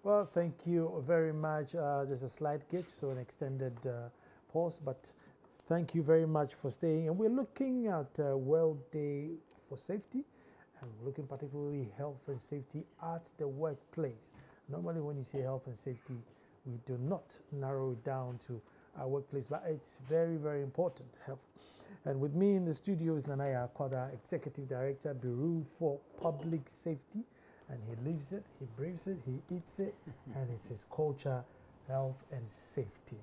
Well, thank you very much. There's a slight glitch, so an extended pause, but thank you very much for staying. And we're looking at World Day for Safety, and we're looking particularly health and safety at the workplace. Normally, when you say health and safety, we do not narrow it down to our workplace, but it's very, very important, health. And with me in the studio is Nanaya Akwada, Executive Director, Bureau for Public Safety. And he lives it, he breathes it, he eats it, and it's his culture, health and safety.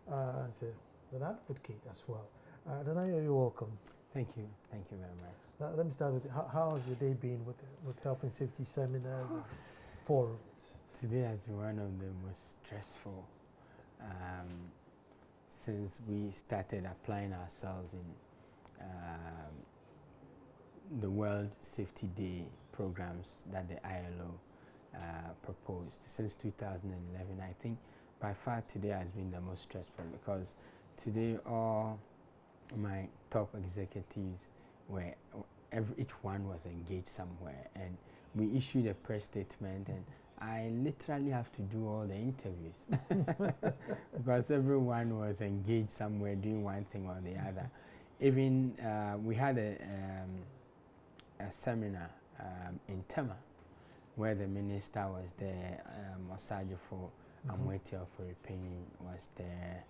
So an advocate as well. Nanaya, you're welcome. Thank you very much. Now, let me start with how has your day been with health and safety seminars and forums? Today has been one of the most stressful since we started applying ourselves in the World Safety Day programs that the ILO proposed since 2011. I think by far today has been the most stressful because today all my top executives were, each one was engaged somewhere, and we issued a press statement, and I literally have to do all the interviews because everyone was engaged somewhere doing one thing or the other. Even we had a seminar in Tema where the minister was there, Osajifo Amweti of Penny was there.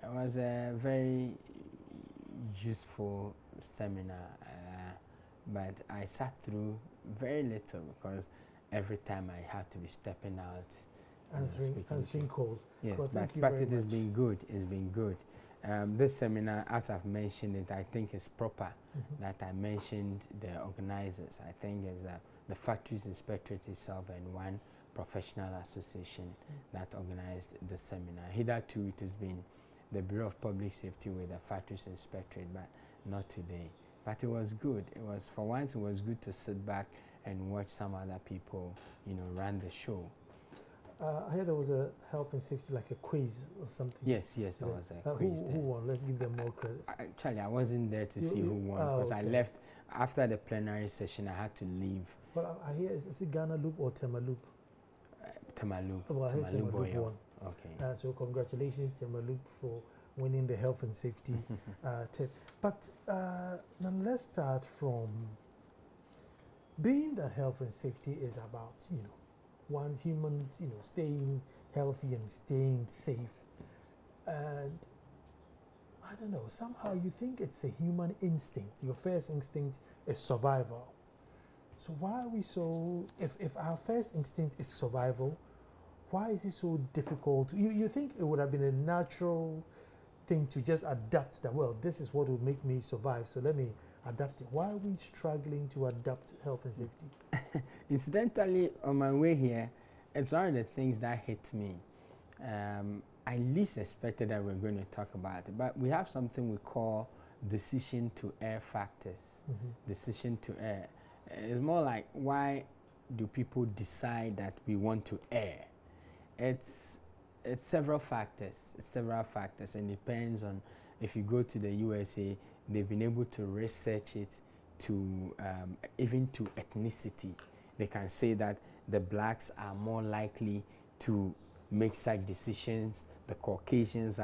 It was a very useful seminar, but I sat through very little because every time I had to be stepping out, answering calls. Yes, well, but it has been good. It's been good. This seminar, as I've mentioned it, I think is proper that I mentioned the organizers. I think is the Factories Inspectorate itself and one professional association that organized the seminar. Hitherto, it has been the Bureau of Public Safety with the Factories Inspectorate, but not today. But it was good. It was, for once, it was good to sit back and watch some other people, run the show. I heard there was a health and safety, like a quiz or something. Yes, there was a quiz. Who won? Let's give them more credit. Actually, I wasn't there to see who won because I left after the plenary session. I had to leave. But I hear, is it Ghana Loop or Tema Loop? Tema Loop. Well, I heard Tema Loop won. Okay. So congratulations, Tema Loop, for winning the health and safety tip. But now let's start from being that health and safety is about, one human, staying healthy and staying safe. And I don't know, somehow you think it's a human instinct. Your first instinct is survival. So why are we so, if our first instinct is survival, why is it so difficult? You think it would have been a natural thing to just adapt that, well, this is what will make me survive, so let me adapt it. Why are we struggling to adapt health and safety? Incidentally, on my way here, it's one of the things that hit me. I least expected that we're going to talk about it, but we have something we call decision to err factors. Decision to err. It's more like, why do people decide that we want to err? It's several factors. And depends on, if you go to the USA, they've been able to research it to even to ethnicity. They can say that the blacks are more likely to make such decisions, the Caucasians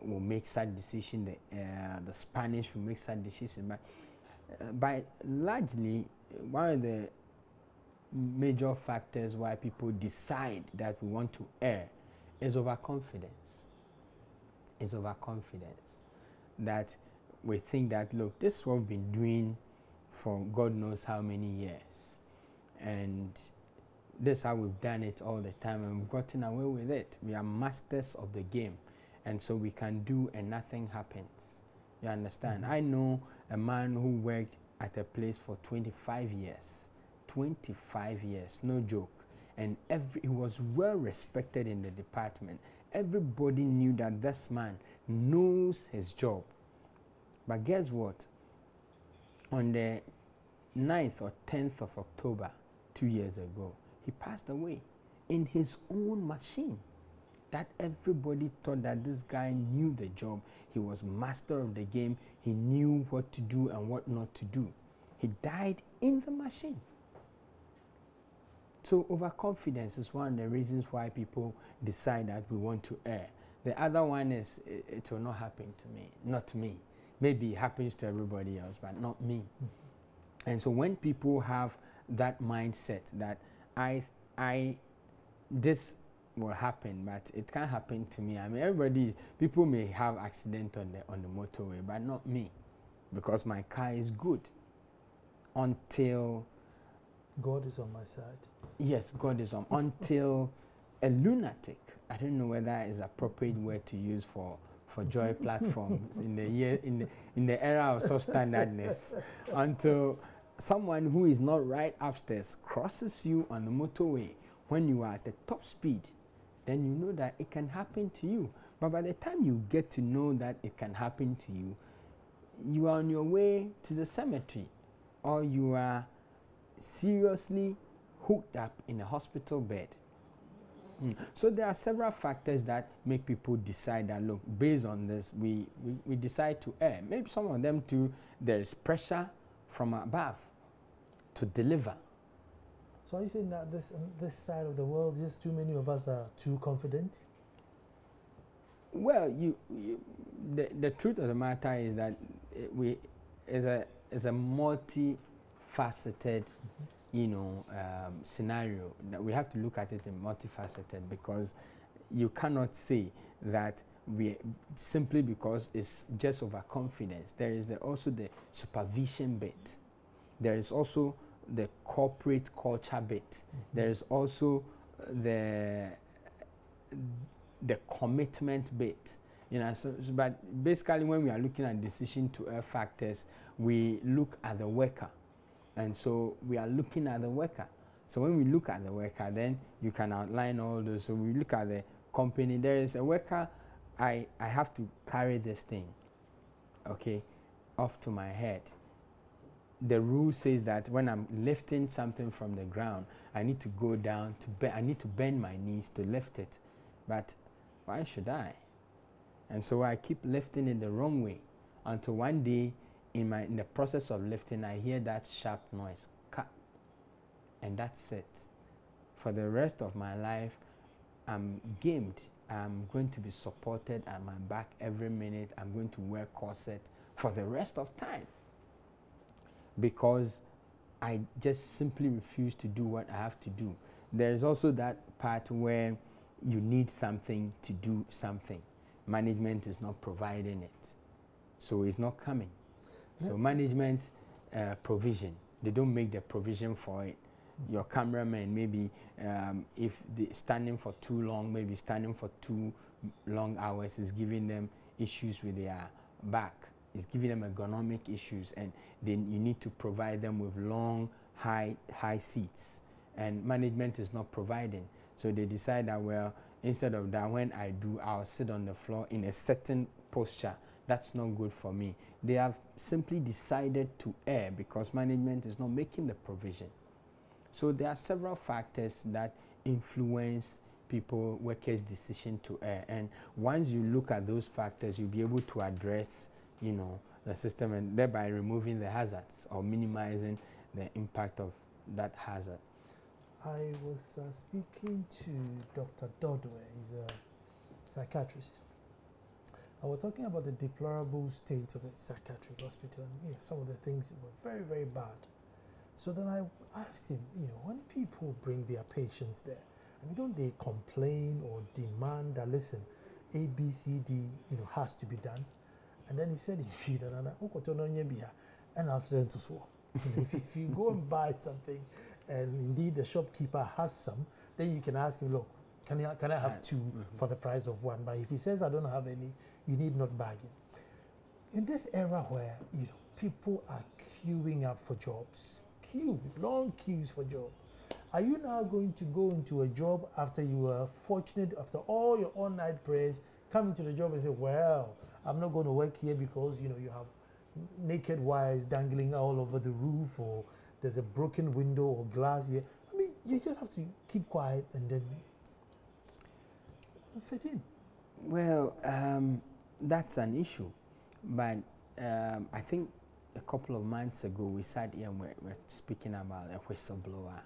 will make such decisions, the Spanish will make such decisions. But by largely, one of the major factors why people decide that we want to err is overconfidence. It's overconfidence. That we think that, look, this is what we've been doing for God knows how many years. And this is how we've done it all the time, and we've gotten away with it. We are masters of the game. And so we can do and nothing happens. You understand? I know a man who worked at a place for 25 years. 25 years, no joke. And he was well respected in the department. Everybody knew that this man knows his job. But guess what? On the 9th or 10th of October, 2 years ago, he passed away in his own machine. That everybody thought that this guy knew the job. He was master of the game. He knew what to do and what not to do. He died in the machine. So overconfidence is one of the reasons why people decide that we want to err. The other one is it will not happen to me, not me. Maybe it happens to everybody else, but not me. And so when people have that mindset that this will happen, but it can't happen to me. I mean, people may have accident on the motorway, but not me, because my car is good. Until God is on my side. Yes, God is on. Until a lunatic, I don't know whether it's appropriate word to use for Joy platforms in the era of substandardness, until someone who is not right upstairs crosses you on the motorway when you are at the top speed, then you know that it can happen to you. But by the time you get to know that it can happen to you, you are on your way to the cemetery, or you are seriously hooked up in a hospital bed. So there are several factors that make people decide that, look, based on this, we decide to err. Maybe some of them too, there is pressure from above to deliver. So are you saying that this side of the world, just too many of us are too confident? Well, the truth of the matter is that is a multifaceted, scenario. That we have to look at it in multifaceted, because you cannot say that simply because it's just overconfidence. There is also the supervision bit. There is also the corporate culture bit. There is also the commitment bit. But basically, when we are looking at decision to err factors, we look at the worker. And so we are looking at the worker. So when we look at the worker, then you can outline all those. So we look at the company. There is a worker, I have to carry this thing, okay, off to my head. The rule says that when I'm lifting something from the ground, I need to go down I need to bend my knees to lift it. But why should I? And so I keep lifting it the wrong way, until one day in the process of lifting, I hear that sharp noise, cut, and that's it. For the rest of my life, I'm gamed. I'm going to be supported at my back every minute. I'm going to wear corset for the rest of time, because I just simply refuse to do what I have to do. There's also that part where you need something to do something. Management is not providing it, so it's not coming. So management provision, they don't make the provision for it. Your cameraman, maybe if they're standing for too long, maybe standing for too long hours, is giving them issues with their back. It's giving them ergonomic issues, and then you need to provide them with long, high seats. And management is not providing. So they decide that, well, instead of that, when I do, I'll sit on the floor in a certain posture. That's not good for me. They have simply decided to err because management is not making the provision. So there are several factors that influence workers' decision to err. And once you look at those factors, you'll be able to address, the system, and thereby removing the hazards or minimizing the impact of that hazard. I was speaking to Dr. Dodwe. He's a psychiatrist. I was talking about the deplorable state of the psychiatric hospital, and some of the things were very, very bad. So then I asked him, when people bring their patients there, don't they complain or demand that, listen, A, B, C, D, has to be done? And then he said, if you go and buy something, and indeed the shopkeeper has some, then you can ask him, look, can I have two for the price of one? But if he says I don't have any, you need not bargain. In this era where people are queuing up for jobs, long queues for jobs, are you now going to go into a job after you were fortunate, after all your all-night prayers, come into the job and say, well, I'm not going to work here because you have naked wires dangling all over the roof, or there's a broken window or glass here? You just have to keep quiet and then fit in. Well, that's an issue. But I think a couple of months ago we sat here and we're speaking about a whistleblower.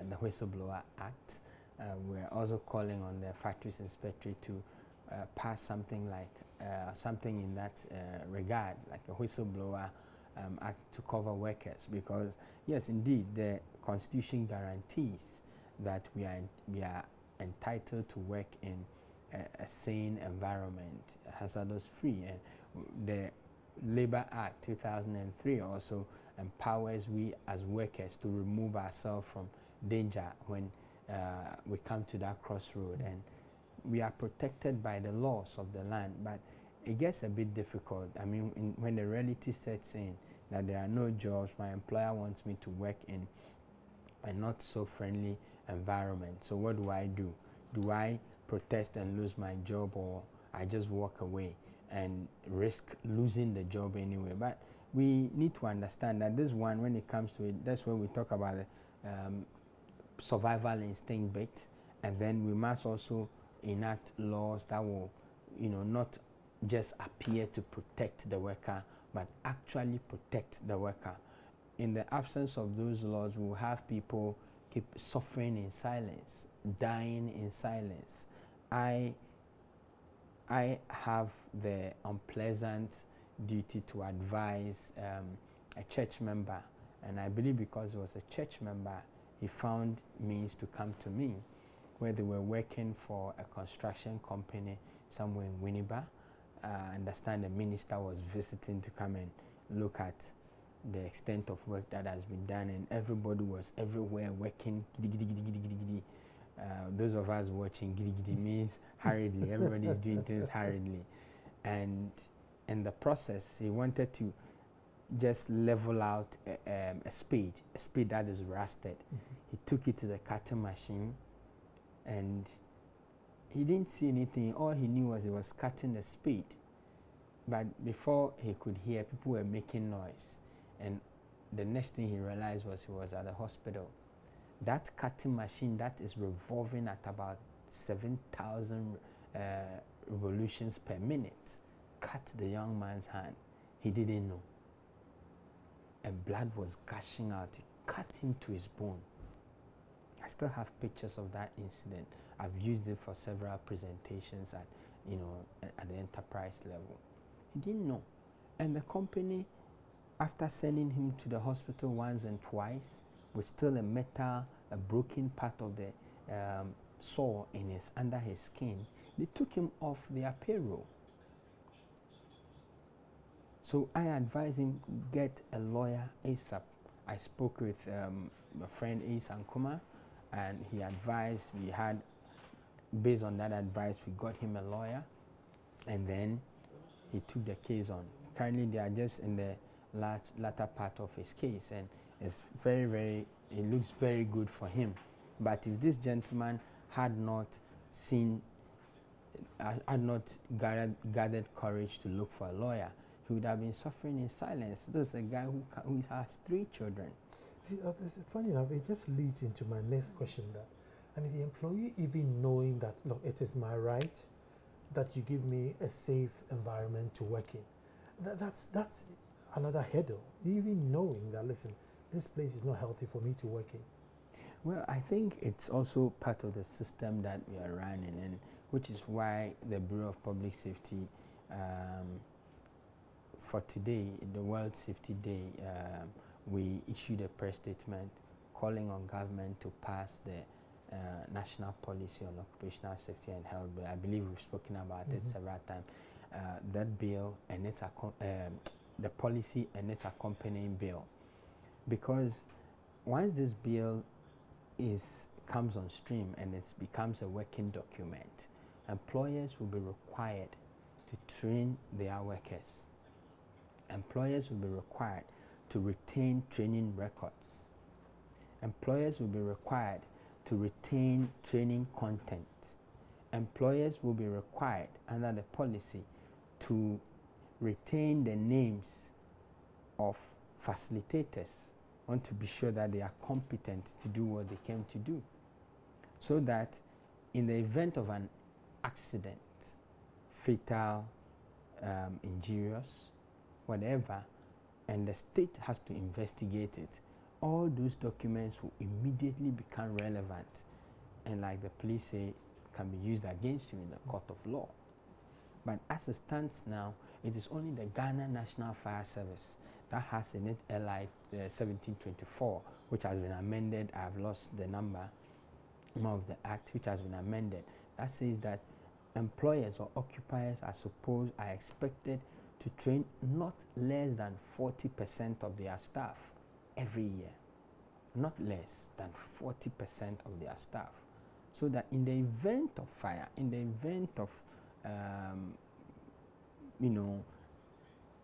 the Whistleblower Act. We're also calling on the Factories Inspectorate to pass something like something in that regard, like a whistleblower act to cover workers, because yes, indeed, the Constitution guarantees that we are entitled to work in a sane environment, hazardous free, and the Labor Act 2003 also empowers we as workers to remove ourselves from danger when we come to that crossroad, and we are protected by the laws of the land. But it gets a bit difficult. I mean, when the reality sets in that there are no jobs, my employer wants me to work in a not so friendly environment. So what do? Do I protest and lose my job, or I just walk away and risk losing the job anyway? But we need to understand that this one, when it comes to it, that's where we talk about the survival instinct bit, and then we must also enact laws that will, not just appear to protect the worker, but actually protect the worker. In the absence of those laws, we will have people keep suffering in silence, dying in silence. I have the unpleasant duty to advise a church member, and I believe because he was a church member, he found means to come to me, where they were working for a construction company somewhere in Winneba. I understand the minister was visiting to come and look at the extent of work that has been done, and everybody was everywhere working. Those of us watching, means hurriedly. Everybody is doing things hurriedly, and in the process, he wanted to just level out a spade that is rusted. He took it to the cutting machine, and he didn't see anything. All he knew was he was cutting the spade. But before he could hear, people were making noise. And the next thing he realized was he was at the hospital. That cutting machine that is revolving at about 7,000 revolutions per minute cut the young man's hand. He didn't know. And blood was gushing out. It cut him to his bone. I still have pictures of that incident. I've used it for several presentations at the enterprise level. He didn't know. And the company, after sending him to the hospital once and twice, with still a broken part of the sore under his skin, they took him off their payroll. So I advised him, get a lawyer ASAP. I spoke with my friend Asan Kuma, and he advised, based on that advice, we got him a lawyer, and then he took the case on. Currently, they are just in the latter part of his case, and it's it looks very good for him. But if this gentleman had not gathered courage to look for a lawyer, he would have been suffering in silence. This is a guy who has 3 children. See, it's funny enough, it just leads into my next question, that, I mean, the employee even knowing that, look, it is my right that you give me a safe environment to work in. That's another hurdle, even knowing that, listen, this place is not healthy for me to work in. Well, I think it's also part of the system that we are running, and which is why the Bureau of Public Safety, for today, the World Safety Day, we issued a press statement calling on government to pass the National Policy on Occupational Safety and Health Bill. I believe we've spoken about it several times. That bill and the policy and its accompanying bill, because once this bill comes on stream and it becomes a working document, employers will be required to train their workers. Employers will be required to retain training records. Employers will be required to retain training content. Employers will be required under the policy to retain the names of facilitators. Want to be sure that they are competent to do what they came to do, so that in the event of an accident, fatal, injurious, whatever, and the state has to investigate it, all those documents will immediately become relevant, and like the police say, can be used against you in the court of law. But as it stands now, it is only the Ghana National Fire Service that has in it LI 1724, which has been amended. I've lost the number of the act, which has been amended. That says that employers or occupiers are expected to train not less than 40% of their staff every year. Not less than 40% of their staff. So that in the event of fire, in the event of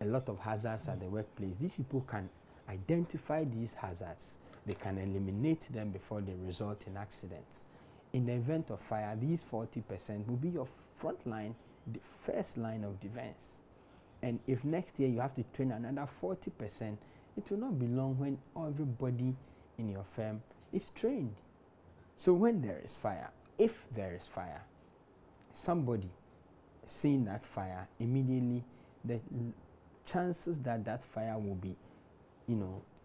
a lot of hazards at the workplace, these people can identify these hazards. They can eliminate them before they result in accidents. In the event of fire, these 40% will be your front line, the first line of defense. And if next year you have to train another 40%, it will not be long when everybody in your firm is trained. So when there is fire, if there is fire, somebody seeing that fire, immediately the chances that that fire will be,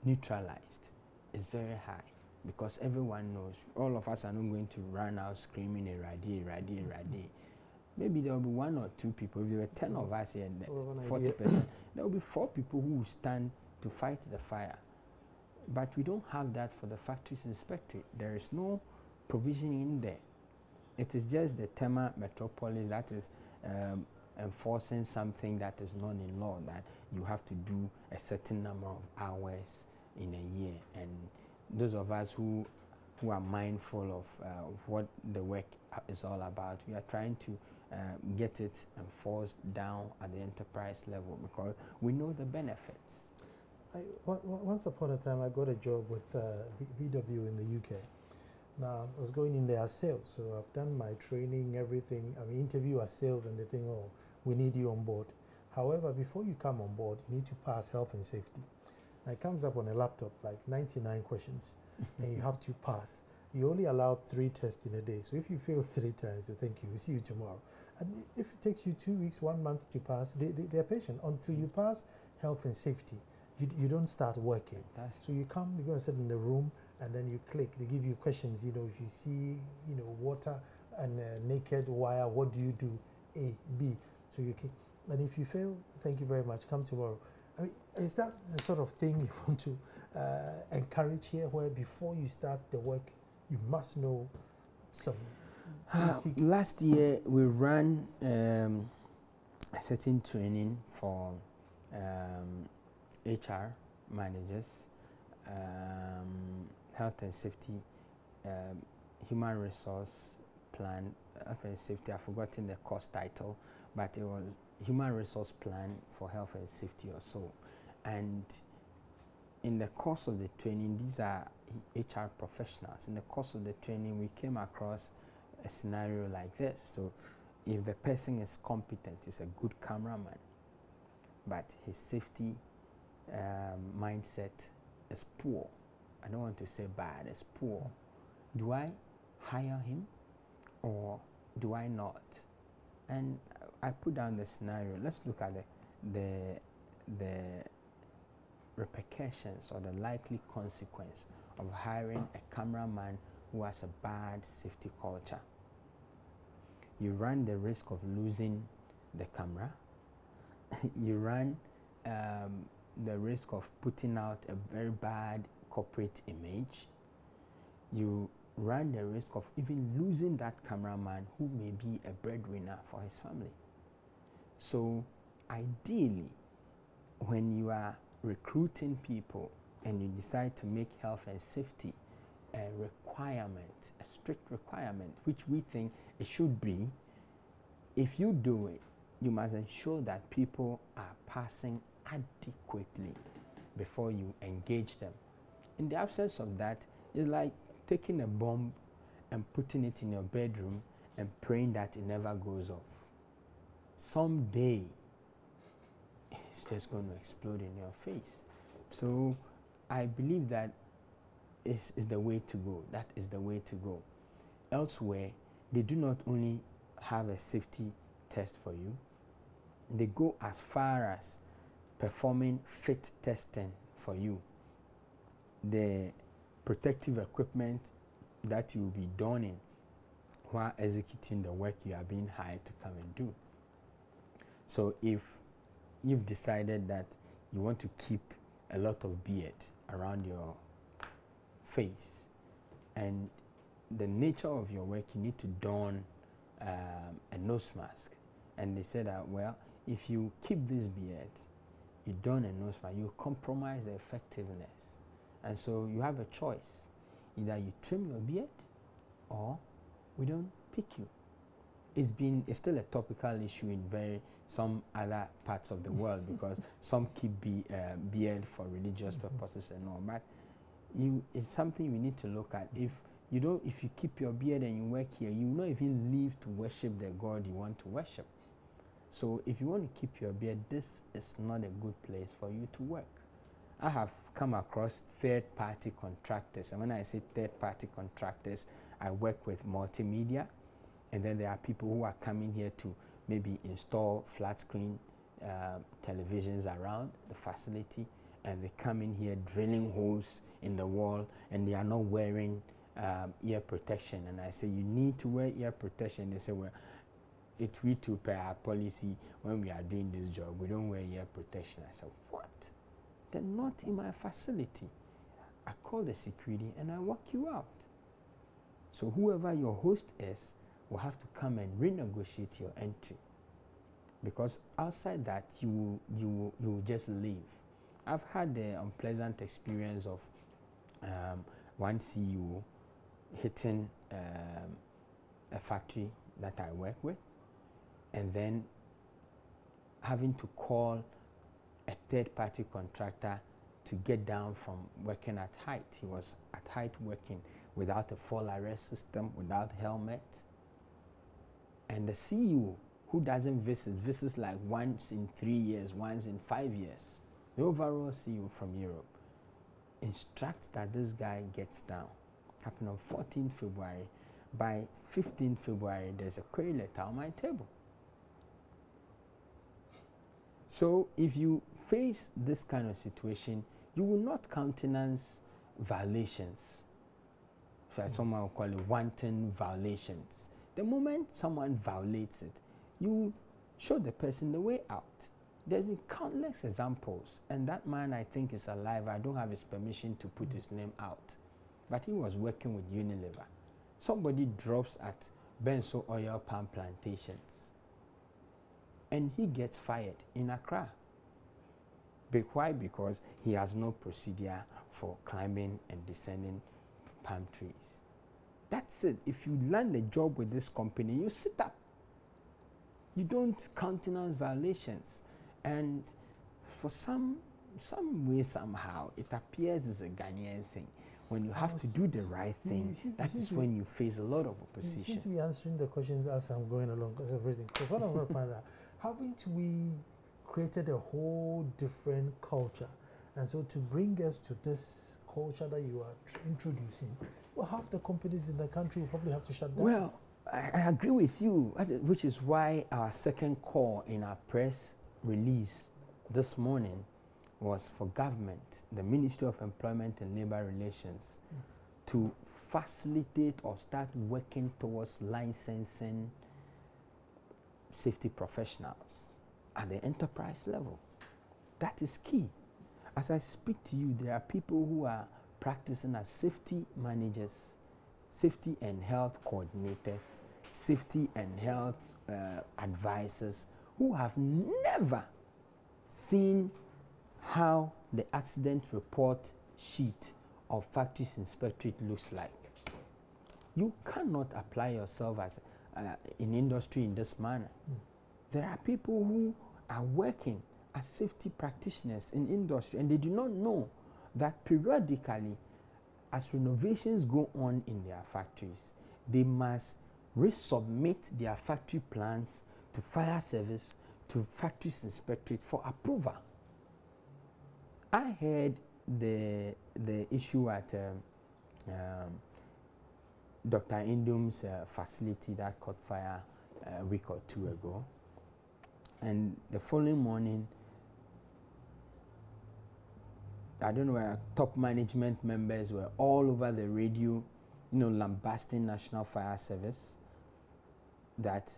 neutralized is very high, because everyone knows. All of us are not going to run out screaming, "Eradi, Eradi, Eradi." Maybe there will be 1 or 2 people. If there were 10 of us here, and 40%, there will be 4 people who will stand to fight the fire. But we don't have that for the factories inspectorate. There is no provision in there. It is just the Tema Metropolis that is enforcing something that is not in law, that you have to do a certain number of hours in a year. And those of us who are mindful of what the work is all about, we are trying to get it enforced down at the enterprise level, because we know the benefits. Once upon a time, I got a job with VW in the UK. Now, I was going in there as sales, so I've done my training, everything. I mean, interview as sales, and they think, oh, we need you on board. However, before you come on board, you need to pass health and safety. Now, it comes up on a laptop, like 99 questions, and you have to pass. You're only allowed 3 tests in a day. So if you fail 3 times, they thank you, we'll see you tomorrow. And if it takes you 2 weeks, 1 month to pass, they're patient. Until you pass health and safety, you don't start working. So you come, you're going to sit in the room, and then you click. They give you questions. If you see, water and naked wire, what do you do? A, B. So you click. And if you fail, thank you very much. Come tomorrow. I mean, is that the sort of thing you want to encourage here, where before you start the work, you must know some basic? Last year, we ran a certain training for HR managers, health and safety, human resource plan, health and safety. I've forgotten the course title, but it was human resource plan for health and safety or so. And in the course of the training, these are HR professionals. In the course of the training, we came across a scenario like this. So if the person is competent, is a good cameraman, but his safety mindset is poor, I don't want to say bad, it's poor, do I hire him or do I not? And I put down the scenario. Let's look at the repercussions or the likely consequence of hiring a cameraman who has a bad safety culture. You run the risk of losing the camera. You run the risk of putting out a very bad corporate image. You run the risk of even losing that cameraman who may be a breadwinner for his family. So ideally, when you are recruiting people and you decide to make health and safety a requirement, a strict requirement, which we think it should be, if you do it, you must ensure that people are passing adequately before you engage them. In the absence of that, it's like taking a bomb and putting it in your bedroom and praying that it never goes off. Someday, it's just going to explode in your face. So I believe that is the way to go. That is the way to go. Elsewhere, they do not only have a safety test for you, they go as far as performing fit testing for you. the protective equipment that you will be donning while executing the work you are being hired to come and do. So if you've decided that you want to keep a lot of beard around your face, and the nature of your work, you need to don a nose mask. And they said that, well, if you keep this beard, you don a nose mask, you compromise the effectiveness. And so you have a choice. Either you trim your beard or we don't pick you. It's still a topical issue in some other parts of the world because some keep beard for religious purposes and all. But it's something we need to look at. If you keep your beard and you work here, you will not even live to worship the God you want to worship. So if you want to keep your beard, this is not a good place for you to work. I have come across third-party contractors, and when I say third-party contractors, I work with multimedia, and then there are people who are coming here to maybe install flat-screen televisions around the facility, and they come in here drilling holes in the wall, and they are not wearing ear protection. And I say, you need to wear ear protection. They say, well, we too per our policy, when we are doing this job, we don't wear ear protection. I said, what? They're not in my facility. I call the security and I walk you out. So whoever your host is will have to come and renegotiate your entry, because outside that you will just leave. I've had the unpleasant experience of one CEO hitting a factory that I work with, and then having to call a third-party contractor to get down from working at height. He was at height working without a fall arrest system, without helmet. And the CEO, who doesn't visits like once in 3 years, once in 5 years, the overall CEO from Europe, instructs that this guy gets down. Happened on 14 February. By 15 February, there's a query letter on my table. So if you face this kind of situation, you will not countenance violations. So someone will call it wanton violations. The moment someone violates it, you show the person the way out. There have been countless examples, and that man, I think, is alive. I don't have his permission to put his name out, but he was working with Unilever. Somebody drops at Benso oil palm plantations, and he gets fired in Accra. Why? Because he has no procedure for climbing and descending palm trees. That's it. If you land a job with this company, you sit up. You don't countenance violations. And for some way, somehow, it appears as a Ghanaian thing. When you have to do the right thing, that is when you face a lot of opposition. You seem to be answering the questions as I'm going along, because everything. Because what I'm going to find out, haven't we created a whole different culture? And so to bring us to this culture that you are introducing, well, half the companies in the country will probably have to shut down. Well, I agree with you, which is why our second call in our press release this morning was for government, the Ministry of Employment and Labor Relations, to facilitate or start working towards licensing safety professionals at the enterprise level. That is key. As I speak to you, there are people who are practicing as safety managers, safety and health coordinators, safety and health advisors, who have never seen how the accident report sheet of factories inspectorate looks like. You cannot apply yourself as in industry in this manner. There are people who are working as safety practitioners in industry, and they do not know that periodically, as renovations go on in their factories, they must resubmit their factory plans to fire service, to factories inspectorate for approval. I heard the issue at Dr. Indum's facility that caught fire a week or two ago, and the following morning I don't know where top management members were all over the radio, lambasting National Fire Service, that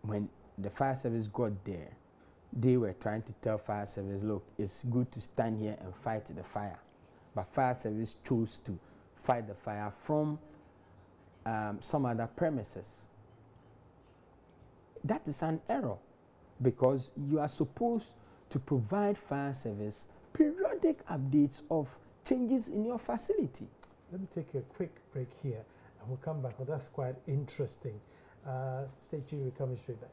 when the fire service got there, they were trying to tell fire service, look, it's good to stand here and fight the fire. But fire service chose to fight the fire from some other premises. That is an error, because you are supposed to provide fire service periodic updates of changes in your facility. Let me take a quick break here and we'll come back. Well, that's quite interesting. Stay tuned, we're coming straight back.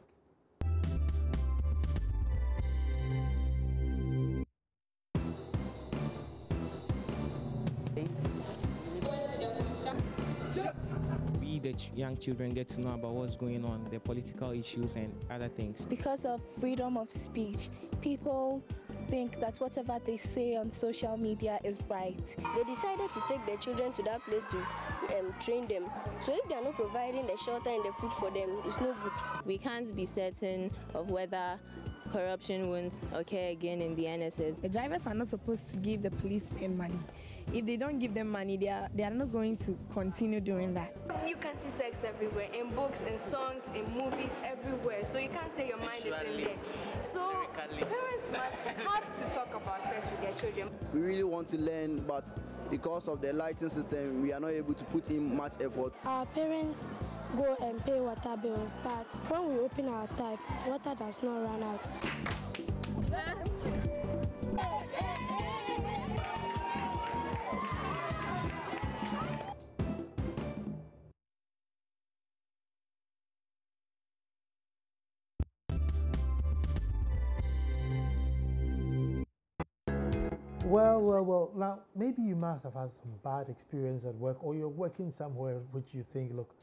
The young children get to know about what's going on, the political issues and other things. Because of freedom of speech, people think that whatever they say on social media is right. They decided to take their children to that place to train them. So if they are not providing the shelter and the food for them, it's no good. We can't be certain of whether corruption won't occur again in the NSS. The drivers are not supposed to give the policemen money. If they don't give them money, they are not going to continue doing that. You can see sex everywhere, in books, in songs, in movies, everywhere. So you can't say your mind is in there. So parents must have to talk about sex with their children. We really want to learn, but because of the lighting system, we are not able to put in much effort. Our parents go and pay water bills, but when we open our tap, water does not run out. Well, now maybe you must have had some bad experience at work, or you're working somewhere which you think, look,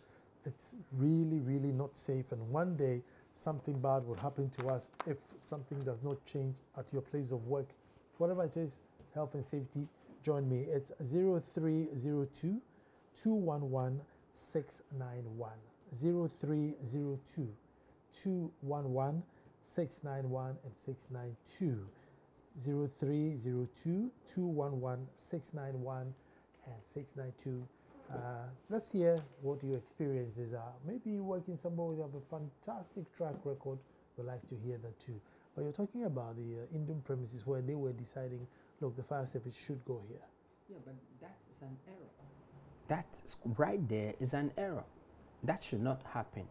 it's really, really not safe, and one day something bad will happen to us if something does not change at your place of work. Whatever it is, health and safety, join me. It's 0302 211 691. 0302 211 691 and 692. 0302 211 691 and 692. Let's hear what your experiences are. Maybe you work in somewhere with a fantastic track record. We'd like to hear that too. But you're talking about the Indian premises where they were deciding, look, the fire service should go here. Yeah, but that's an error. That right there is an error. That should not happen.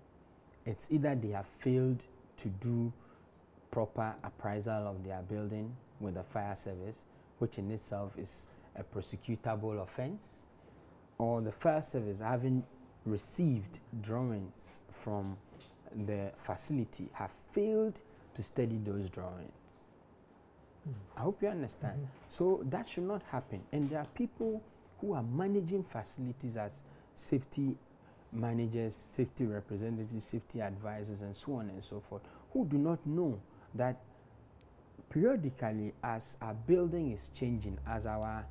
It's either they have failed to do proper appraisal of their building with the fire service, which in itself is a prosecutable offense, or the fire service having received drawings from the facility have failed to study those drawings. I hope you understand. So that should not happen. And there are people who are managing facilities as safety managers, safety representatives, safety advisors, and so on and so forth, who do not know that periodically, as our building is changing, as our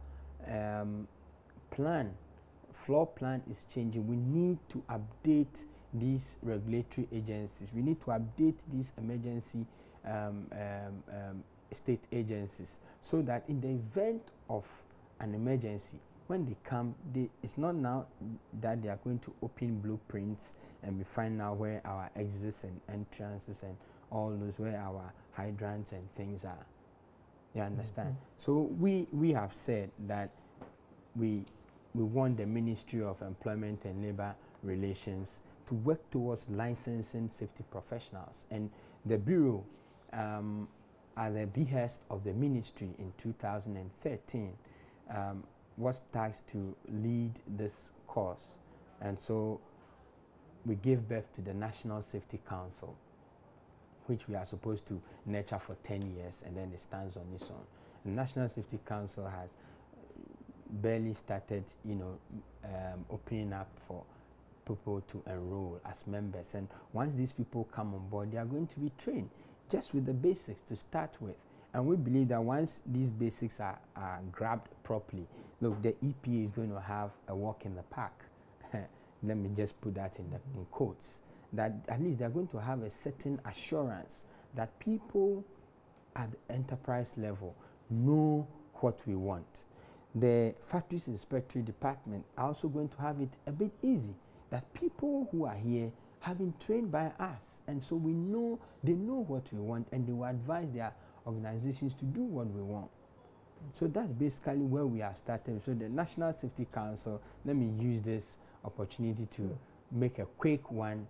floor plan is changing, we need to update these regulatory agencies. We need to update these emergency state agencies, so that in the event of an emergency, when they come, it's not now that they are going to open blueprints and we find out where our exits and entrances and all those, where our hydrants and things are. You understand? So we have said that we want the Ministry of Employment and Labor Relations to work towards licensing safety professionals. And the Bureau, at the behest of the ministry in 2013, was tasked to lead this course. And so we gave birth to the National Safety Council, which we are supposed to nurture for 10 years, and then it stands on its own. The National Safety Council has barely started, opening up for people to enroll as members. And once these people come on board, they are going to be trained just with the basics to start with. And we believe that once these basics are grabbed properly, look, the EPA is going to have a walk in the park. Let me just put that in quotes. That at least they're going to have a certain assurance that people at the enterprise level know what we want. The factories inspectorate department are also going to have it a bit easy, that people who are here have been trained by us, and so we know they know what we want, and they will advise their organizations to do what we want. So that's basically where we have started. So the National Safety Council, let me use this opportunity to make a quick one.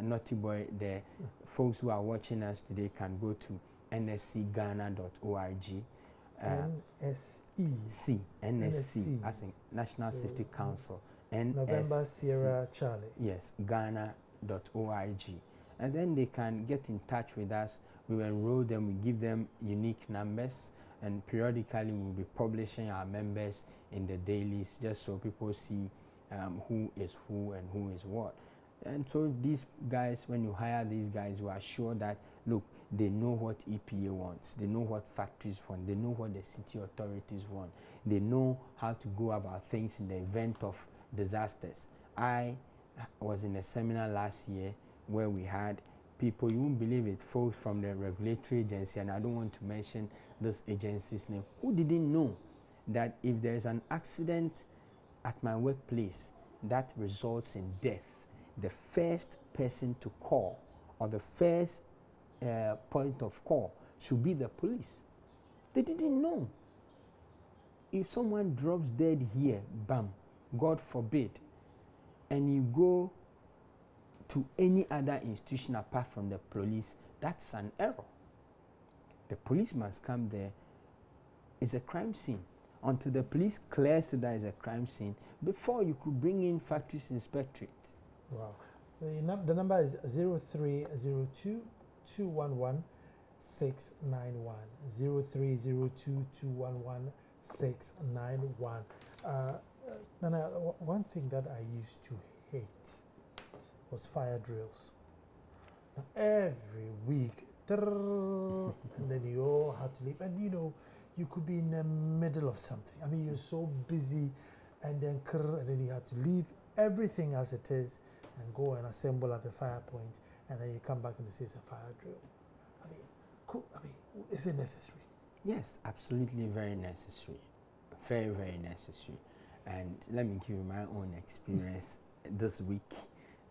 Naughty boy, the folks who are watching us today can go to nscghana.org. NSC as in National Safety Council. November Sierra Charlie. Yes, Ghana.org. And then they can get in touch with us. We will enroll them, we give them unique numbers, and periodically we'll be publishing our members in the dailies just so people see who is who and who is what. And so these guys, when you hire these guys, you are sure that, look, they know what EPA wants, they know what factories want, they know what the city authorities want, they know how to go about things in the event of disasters. I was in a seminar last year where we had people, you won't believe it, folks from the regulatory agency, and I don't want to mention this agency's name, who didn't know that if there is an accident at my workplace that results in death, the first person to call, or the first point of call, should be the police. They didn't know. If someone drops dead here, bam, God forbid, and you go to any other institution apart from the police, that's an error. The police must come there. It's a crime scene. Until the police clears that it's a crime scene, before you could bring in factories inspectorate. Wow. The number is 0302 211 691. 0302 211 691. Nana, one thing that I used to hate was fire drills. Every week, and then you all had to leave. And you know, you could be in the middle of something. I mean, you're so busy, and then you had to leave everything as it is and go and assemble at the fire point, and then you come back and say it's a fire drill. I mean, cool. I mean, is it necessary? Yes, absolutely very necessary. Very, very necessary. And let me give you my own experience this week.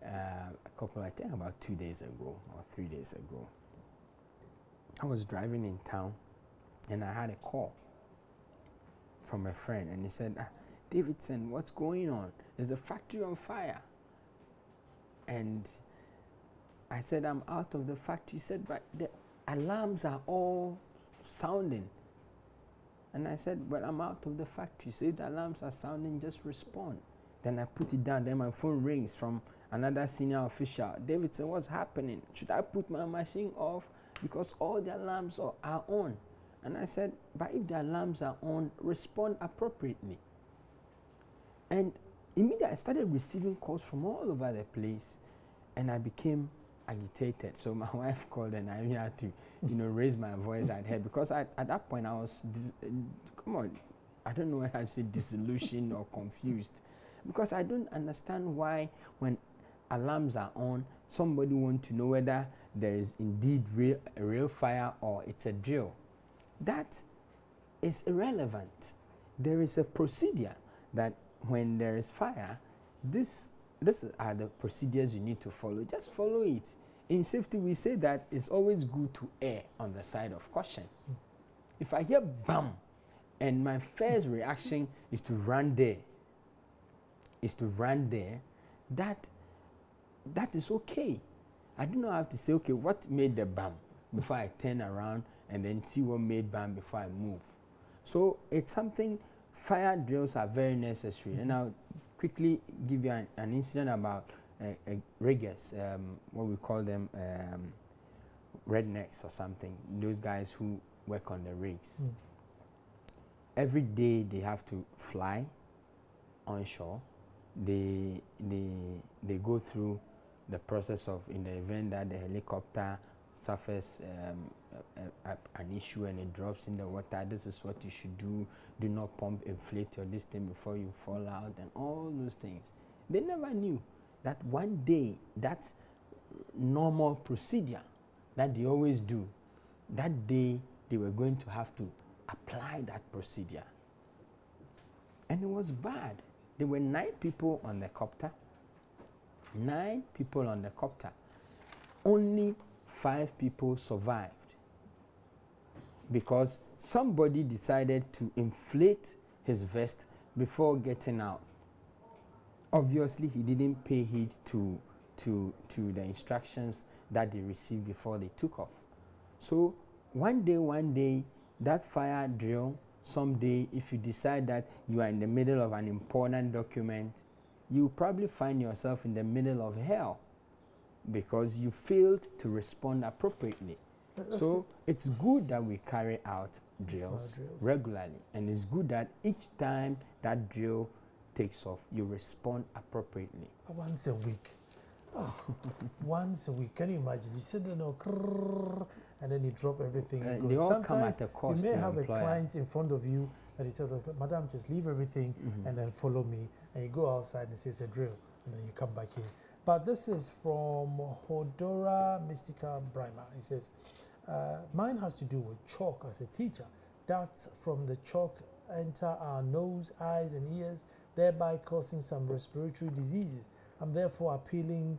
I think about 2 days ago or 3 days ago, I was driving in town and I had a call from a friend, and he said, Davidson, what's going on? Is the factory on fire? And I said, I'm out of the factory. He said, but the alarms are all sounding. And I said, well, I'm out of the factory, so if the alarms are sounding, just respond. Then I put it down, then my phone rings from another senior official. Davidson, what's happening? Should I put my machine off? Because all the alarms are on. And I said, but if the alarms are on, respond appropriately. And immediately I started receiving calls from all over the place, and I became agitated. So my wife called, and I even had to, raise my voice at her, because at that point I was, I don't know whether I say disillusioned or confused, because I don't understand why when alarms are on, somebody wants to know whether there is indeed a real fire or it's a drill. That is irrelevant. There is a procedure that when there is fire, this are the procedures you need to follow. Just follow it. In safety, we say that it's always good to err on the side of caution. If I hear bam, and my first reaction is to run there, that is okay. I do not have to say, okay, what made the bam, before I turn around and then see what made bam before I move. So it's something, fire drills are very necessary. And I'll quickly give you an incident about riggers, what we call them, rednecks or something, those guys who work on the rigs. Every day they have to fly onshore. They go through the process of, in the event that the helicopter suffers an issue and it drops in the water, this is what you should do. Do not pump, inflate your this thing before you fall out, and all those things. They never knew that one day that normal procedure that they always do, that day they were going to have to apply that procedure. And it was bad. There were 9 people on the copter. 9 people on the copter. Only 5 people survived because somebody decided to inflate his vest before getting out. Obviously, he didn't pay heed to the instructions that they received before they took off. So one day, that fire drill, someday, if you decide that you are in the middle of an important document, you probably find yourself in the middle of hell because you failed to respond appropriately. So it's good that we carry out drills regularly, and it's good that each time that drill takes off, you respond appropriately. Once a week. Oh, once a week. Can you imagine? You sit there and then you drop everything. They all come at a cost. You may have a client in front of you and he says, Madam, just leave everything and then follow me. And you go outside and say it's a drill, and then you come back in. But this is from Hodora Mystica Brimer. He says, mine has to do with chalk as a teacher. Dust from the chalk enter our nose, eyes, and ears, thereby causing some respiratory diseases. I'm therefore appealing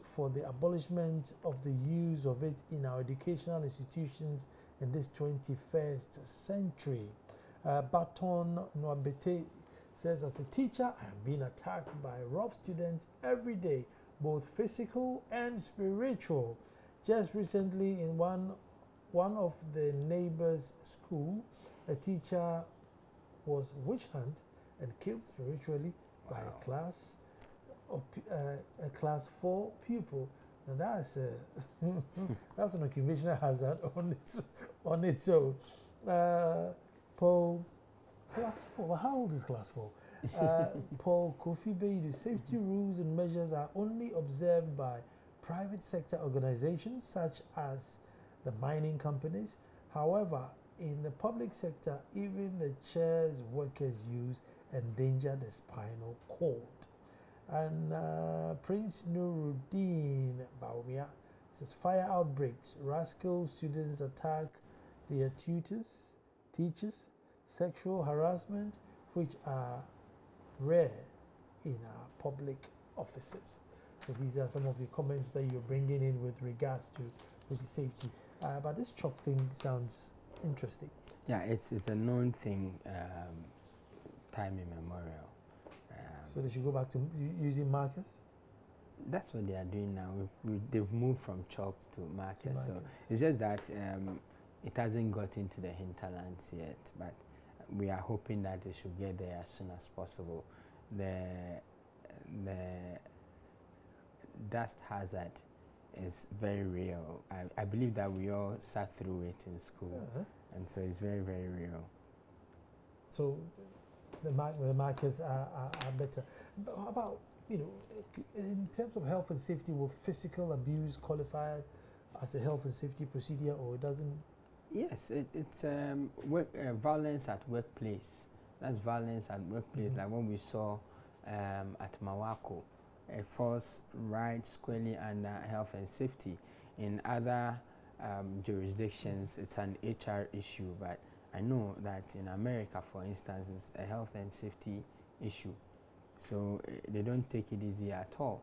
for the abolishment of the use of it in our educational institutions in this 21st century. Baton Nwabete says, as a teacher, I am being attacked by rough students every day, both physical and spiritual. Just recently in one of the neighbors' school, a teacher was witch hunt and killed spiritually by a class 4 pupil. Now that's that's an occupational hazard on its own. Paul, class 4. How old is class 4? Paul Kofi Beidu, safety rules and measures are only observed by private sector organizations such as the mining companies. However, in the public sector, even the chairs workers use endanger the spinal cord. And Prince Nuruddin Baumia says, fire outbreaks, rascal students attack their tutors, teachers, sexual harassment, which are rare in our public offices. So these are some of the comments that you're bringing in with regards to safety. But this chalk thing sounds interesting. Yeah, it's a known thing, time immemorial. So they should go back to using markers? That's what they are doing now. They've moved from chalk to markers. So it's just that it hasn't got into the hinterlands yet, but we are hoping that they should get there as soon as possible. The dust hazard is very real. I believe that we all sat through it in school, and so it's very, very real. So the markers are better. But how about, in terms of health and safety, will physical abuse qualify as a health and safety procedure, or it doesn't? Yes, it's violence at workplace. That's violence at workplace, like what we saw at Mawako. It falls right squarely under health and safety. In other jurisdictions, it's an HR issue, but I know that in America, for instance, it's a health and safety issue. So they don't take it easy at all.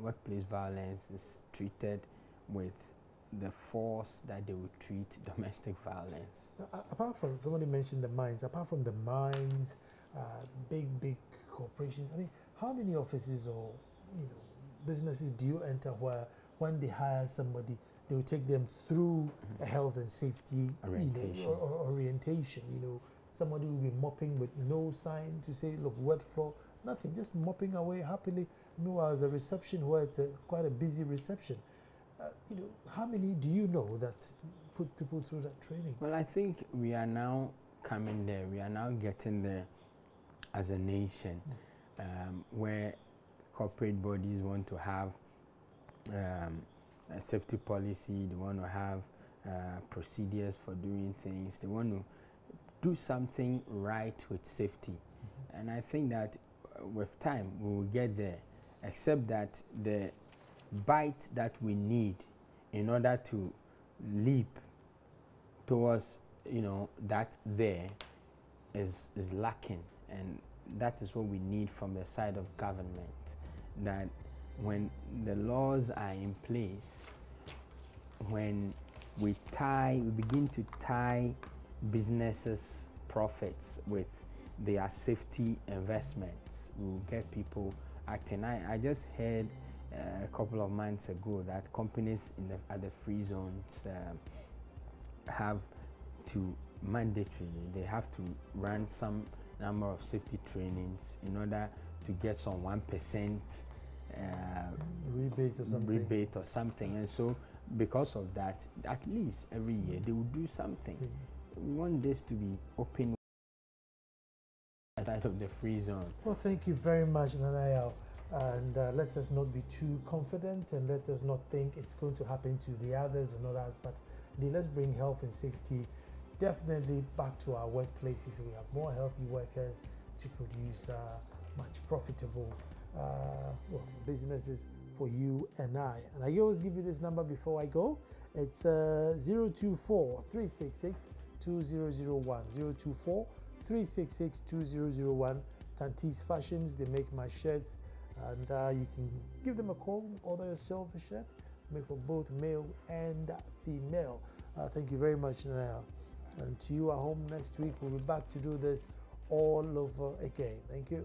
Workplace violence is treated with the force that they would treat domestic violence. Apart from, somebody mentioned the mines, apart from the mines, big corporations, I mean, how many offices or businesses do you enter where when they hire somebody, they will take them through a health and safety orientation? Somebody will be mopping with no sign to say, look, wet floor, nothing, just mopping away happily. Meanwhile, as a reception where it's quite a busy reception, how many do you know that put people through that training? Well, I think we are now coming there. We are now getting there as a nation, where corporate bodies want to have a safety policy, they want to have procedures for doing things, they want to do something right with safety. And I think that with time we will get there, except that the bite that we need in order to leap towards that there is lacking, and that is what we need from the side of government, that when the laws are in place, when we begin to tie businesses' profits with their safety investments, we will get people acting. I just heard a couple of months ago that companies at the free zones have to mandatorily, they have to run some number of safety trainings in order to get some 1% rebate or something. And so because of that, at least every year they will do something. We want this to be open outside of the free zone. Well, thank you very much, Nanaya. And let us not be too confident, and let us not think it's going to happen to the others and others, but let's bring health and safety definitely back to our workplaces. We have more healthy workers to produce much profitable businesses for you and I. And I always give you this number before I go. It's 024 366 2001. 024 366 2001. Tantis Fashions, they make my shirts, and you can give them a call, order yourself a shirt, made for both male and female. Thank you very much, Naya. And to you at home, next week we'll be back to do this all over again. Thank you.